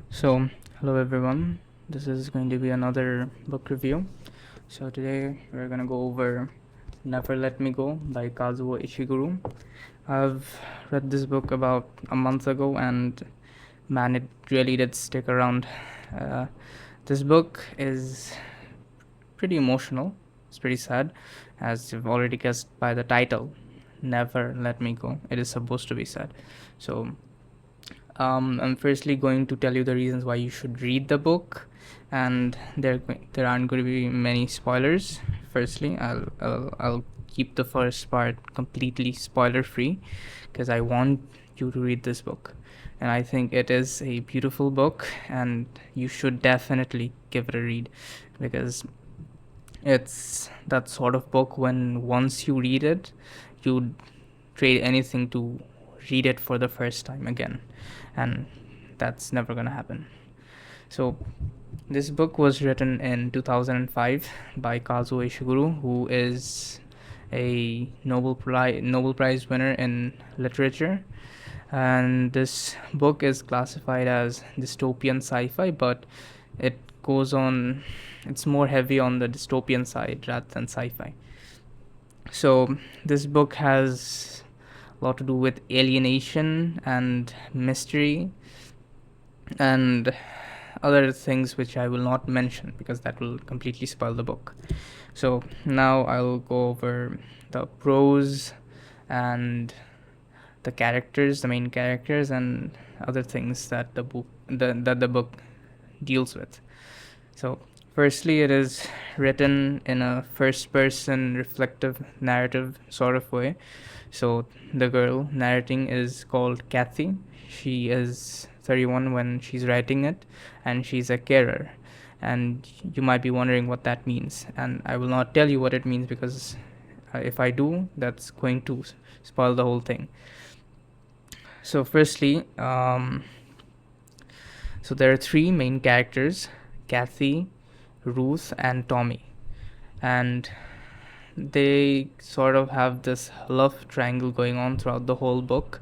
So, hello everyone. This is going to be another book review. So, today we're going to go over Never Let Me Go by Kazuo Ishiguro. I've read this book about a month ago, and man, it really did stick around. Uh, this book is pretty emotional, it's pretty sad, as you've already guessed by the title. Never Let Me Go. It is supposed to be sad. So, I'm firstly going to tell you the reasons why you should read the book, and there aren't going to be many spoilers. Firstly, I'll keep the first part completely spoiler free because I want you to read this book, and I think it is a beautiful book, and you should definitely give it a read because it's that sort of book when once you read it, you'd trade anything to read it for the first time again, and that's never gonna happen. So, this book was written in 2005 by Kazuo Ishiguro, who is a Nobel Prize winner in literature. And this book is classified as dystopian sci-fi, but it goes on. It's more heavy on the dystopian side rather than sci-fi. So this book has a lot to do with alienation and mystery and other things which I will not mention because that will completely spoil the book. So now I'll go over the prose and the main characters, and other things that the book deals with. So, firstly, it is written in a first-person reflective narrative sort of way. So, the girl narrating is called Kathy. She is 31 when she's writing it, and she's a carer. And you might be wondering what that means, and I will not tell you what it means because if I do, that's going to spoil the whole thing. So, firstly, so there are three main characters: Kathy, Ruth, and Tommy. And they sort of have this love triangle going on throughout the whole book.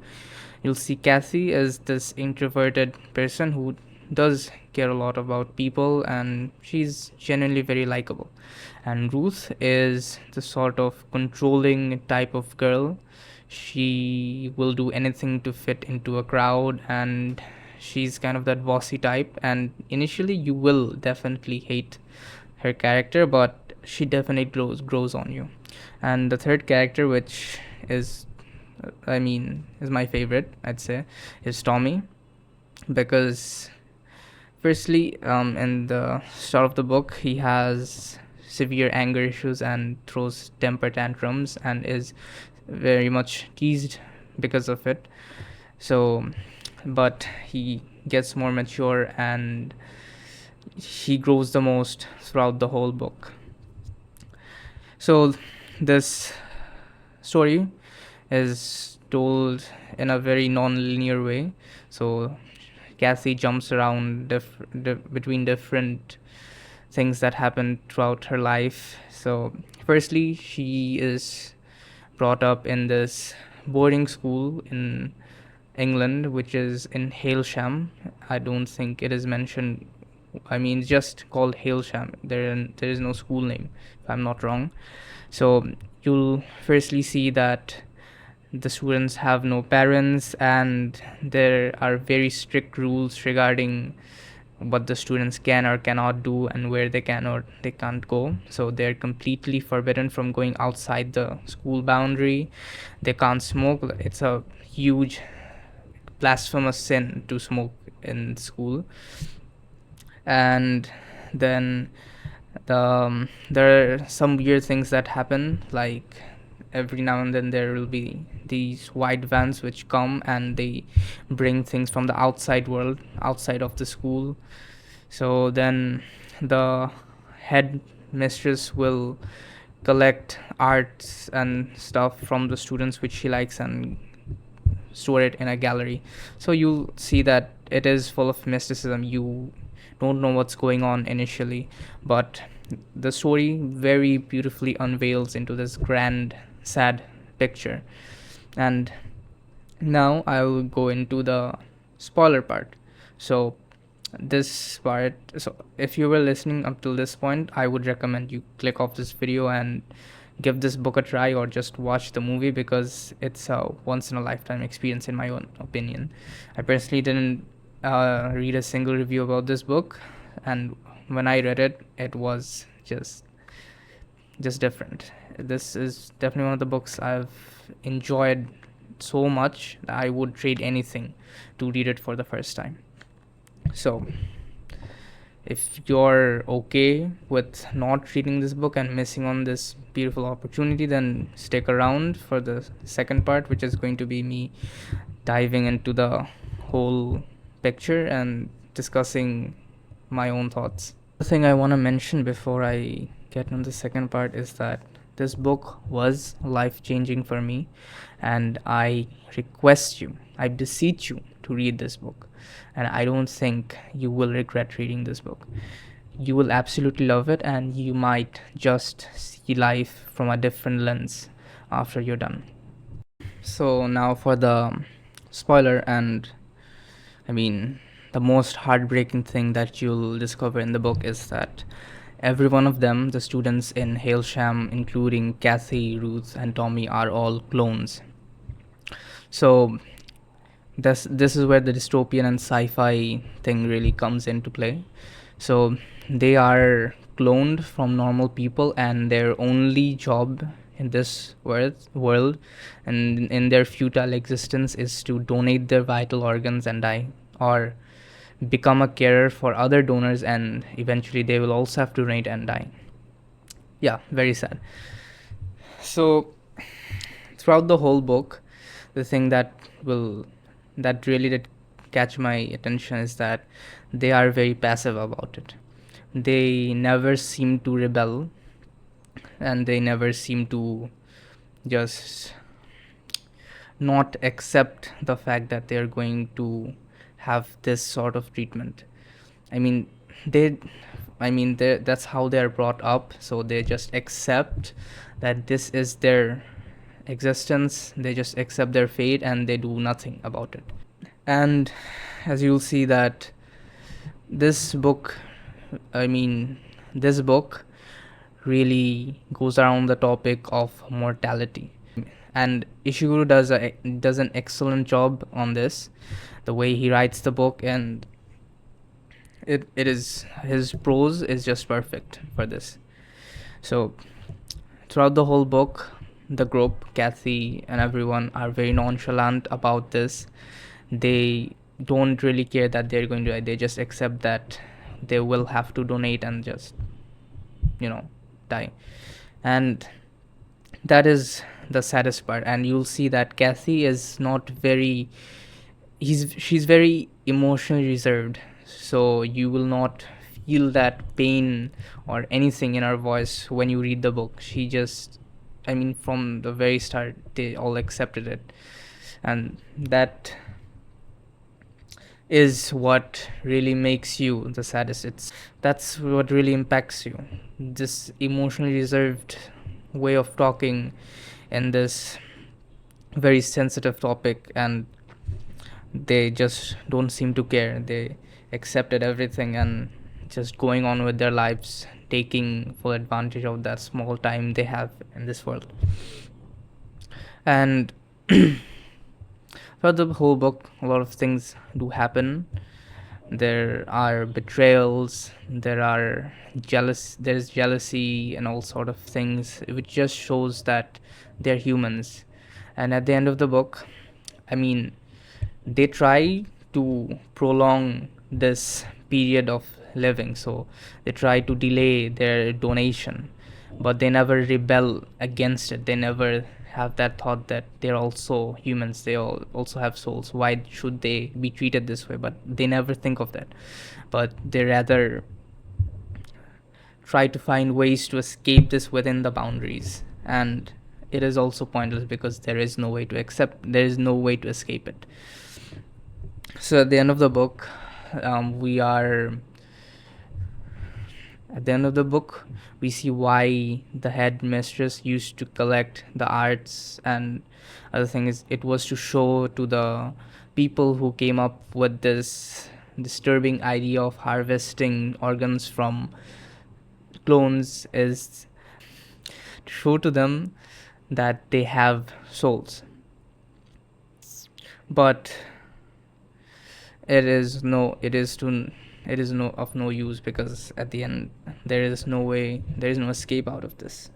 You'll see Kathy as this introverted person who does care a lot about people, and she's genuinely very likable. And Ruth is the sort of controlling type of girl. She will do anything to fit into a crowd, and she's kind of that bossy type. And initially, you will definitely hate her character, but she definitely grows on you. And the third character, which is is my favorite, I'd say, is Tommy, because firstly, in the start of the book, he has severe anger issues and throws temper tantrums and is very much teased because of it. So, but he gets more mature and he grows the most throughout the whole book. So, this story is told in a very non-linear way. So, Cassie jumps around between different things that happen throughout her life. So, firstly, she is brought up in this boarding school in England, which is in Hailsham. I don't think it is mentioned. I mean, it's just called Hailsham. There is no school name, if I'm not wrong. So you'll firstly see that the students have no parents, and there are very strict rules regarding what the students can or cannot do and where they can or they can't go. So they're completely forbidden from going outside the school boundary. They can't smoke. It's a huge blasphemous sin to smoke in school. And then there are some weird things that happen, like every now and then there will be these white vans which come and they bring things from the outside world, outside of the school. So then the head mistress will collect arts and stuff from the students which she likes and store it in a gallery. So you'll see that it is full of mysticism. You don't know what's going on initially, but the story very beautifully unveils into this grand, sad picture. And Now I will go into the spoiler part. So this part, so if you were listening up till this point, I would recommend you click off this video and give this book a try, or just watch the movie, because it's a once in a lifetime experience in my own opinion. I personally didn't read a single review about this book, and when I read it, it was just different. This is definitely one of the books I've enjoyed so much that I would trade anything to read it for the first time. So if you're okay with not reading this book and missing on this beautiful opportunity, then stick around for the second part, which is going to be me diving into the whole picture and discussing my own thoughts. The thing I want to mention before I get on the second part is that this book was life changing for me, and I request you, I beseech you to read this book. And I don't think you will regret reading this book. You will absolutely love it, and you might just see life from a different lens after you're done. So, now for the spoiler, and I mean, the most heartbreaking thing that you'll discover in the book is that every one of them, the students in Hailsham, including Kathy, Ruth, and Tommy, are all clones. So this is where the dystopian and sci-fi thing really comes into play. So they are cloned from normal people, and their only job in this world and in their futile existence is to donate their vital organs and die, or become a carer for other donors, and eventually they will also have to donate and die. Yeah, very sad. So throughout the whole book, the thing that really did catch my attention is that they are very passive about it. They never seem to rebel, and they never seem to just not accept the fact that they're going to have this sort of treatment. I mean, they that's how they're brought up, so they just accept that this is their existence. They just accept their fate, and they do nothing about it. And as you'll see that this book I mean this book really goes around the topic of mortality, and Ishiguro does an excellent job on this, the way he writes the book, and it is, his prose is just perfect for this. So throughout the whole book, the group, Kathy and everyone, are very nonchalant about this. They don't really care that they're going to die. They just accept that they will have to donate and just, die. And that is the saddest part. And you'll see that Kathy is not very, she's very emotionally reserved. So you will not feel that pain or anything in her voice when you read the book. She just, from the very start, they all accepted it. And that is what really makes you the saddest. That's what really impacts you. This emotionally reserved way of talking in this very sensitive topic, and they just don't seem to care. They accepted everything and just going on with their lives, taking full advantage of that small time they have in this world. And throughout the whole book, a lot of things do happen. There are betrayals, there's jealousy and all sort of things, which just shows that they're humans. And at the end of the book, they try to prolong this period of living, so they try to delay their donation, but they never rebel against it. They never have that thought that they're also humans, they also have souls, why should they be treated this way? But they never think of that, but they rather try to find ways to escape this within the boundaries. And it is also pointless, because there is no way to escape it. So at the end of the book, we are At the end of the book, we see why the headmistress used to collect the arts, and other thing is it was to show to the people who came up with this disturbing idea of harvesting organs from clones, is to show to them that they have souls. But it is no of no use, because at the end there is no escape out of this.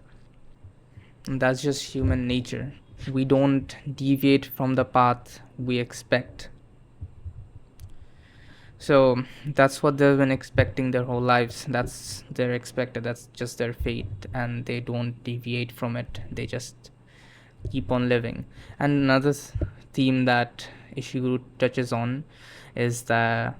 And that's just human nature. We don't deviate from the path we expect. So that's what they've been expecting their whole lives. That's their expected, that's just their fate, and they don't deviate from it. They just keep on living. And another theme that Ishiguro touches on is the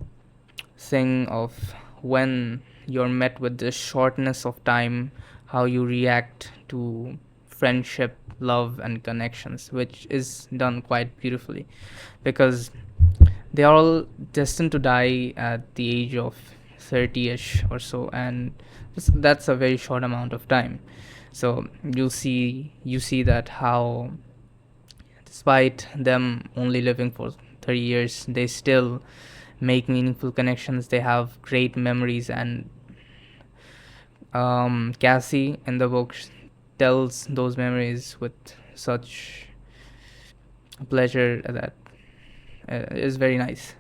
thing of when you're met with this shortness of time, how you react to friendship, love, and connections, which is done quite beautifully, because they are all destined to die at the age of 30ish or so, and that's a very short amount of time. So you see that how, despite them only living for 30 years, they still make meaningful connections. They have great memories, and Cassie in the book tells those memories with such pleasure that is very nice.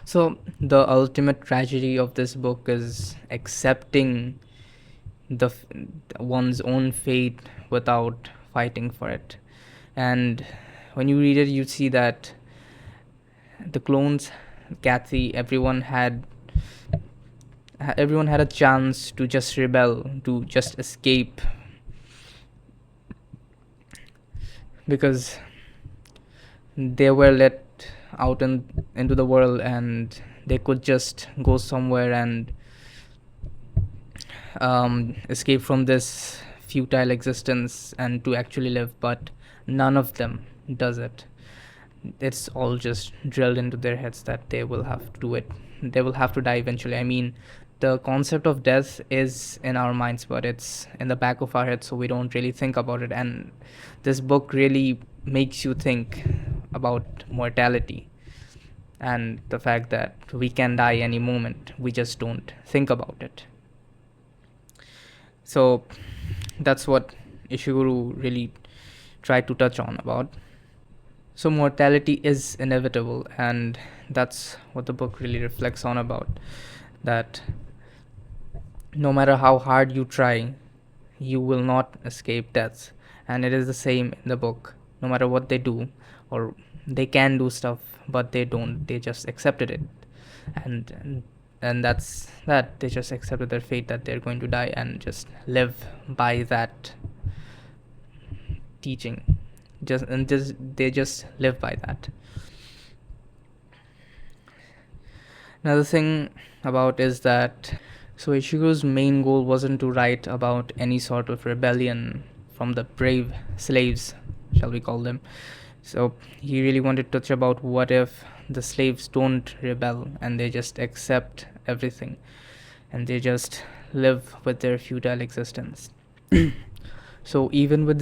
So the ultimate tragedy of this book is accepting the one's own fate without fighting for it. And when you read it, you see that the clones, Kathy, everyone had a chance to just rebel, to just escape, because they were let out into the world, and they could just go somewhere and escape from this futile existence and to actually live, but none of them does it. It's all just drilled into their heads that they will have to do it. They will have to die eventually. I mean, the concept of death is in our minds, but it's in the back of our head, so we don't really think about it. And this book really makes you think about mortality and the fact that we can die any moment. We just don't think about it. So that's what Ishiguro really tried to touch on about. So mortality is inevitable, and that's what the book really reflects on about, that no matter how hard you try, you will not escape death. And it is the same in the book. No matter what they do, or they can do stuff, but they don't, they just accepted it. And that's that, they just accepted their fate, that they're going to die, and just live by that teaching. They just live by that. Another thing about is that, so Ishiguro's main goal wasn't to write about any sort of rebellion from the brave slaves, shall we call them. So he really wanted to touch about what if the slaves don't rebel and they just accept everything and they just live with their futile existence. So even with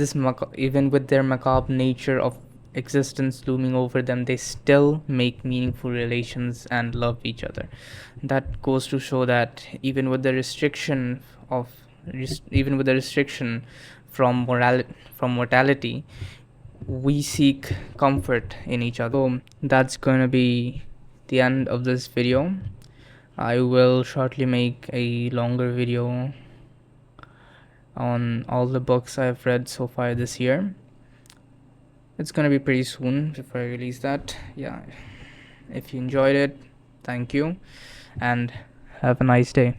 their macabre nature of existence looming over them, they still make meaningful relations and love each other. That goes to show that even with the restriction from mortality, we seek comfort in each other. So that's gonna be the end of this video. I will shortly make a longer video on all the books I've read so far this year. It's gonna be pretty soon before I release that. Yeah, if you enjoyed it, thank you, and have a nice day.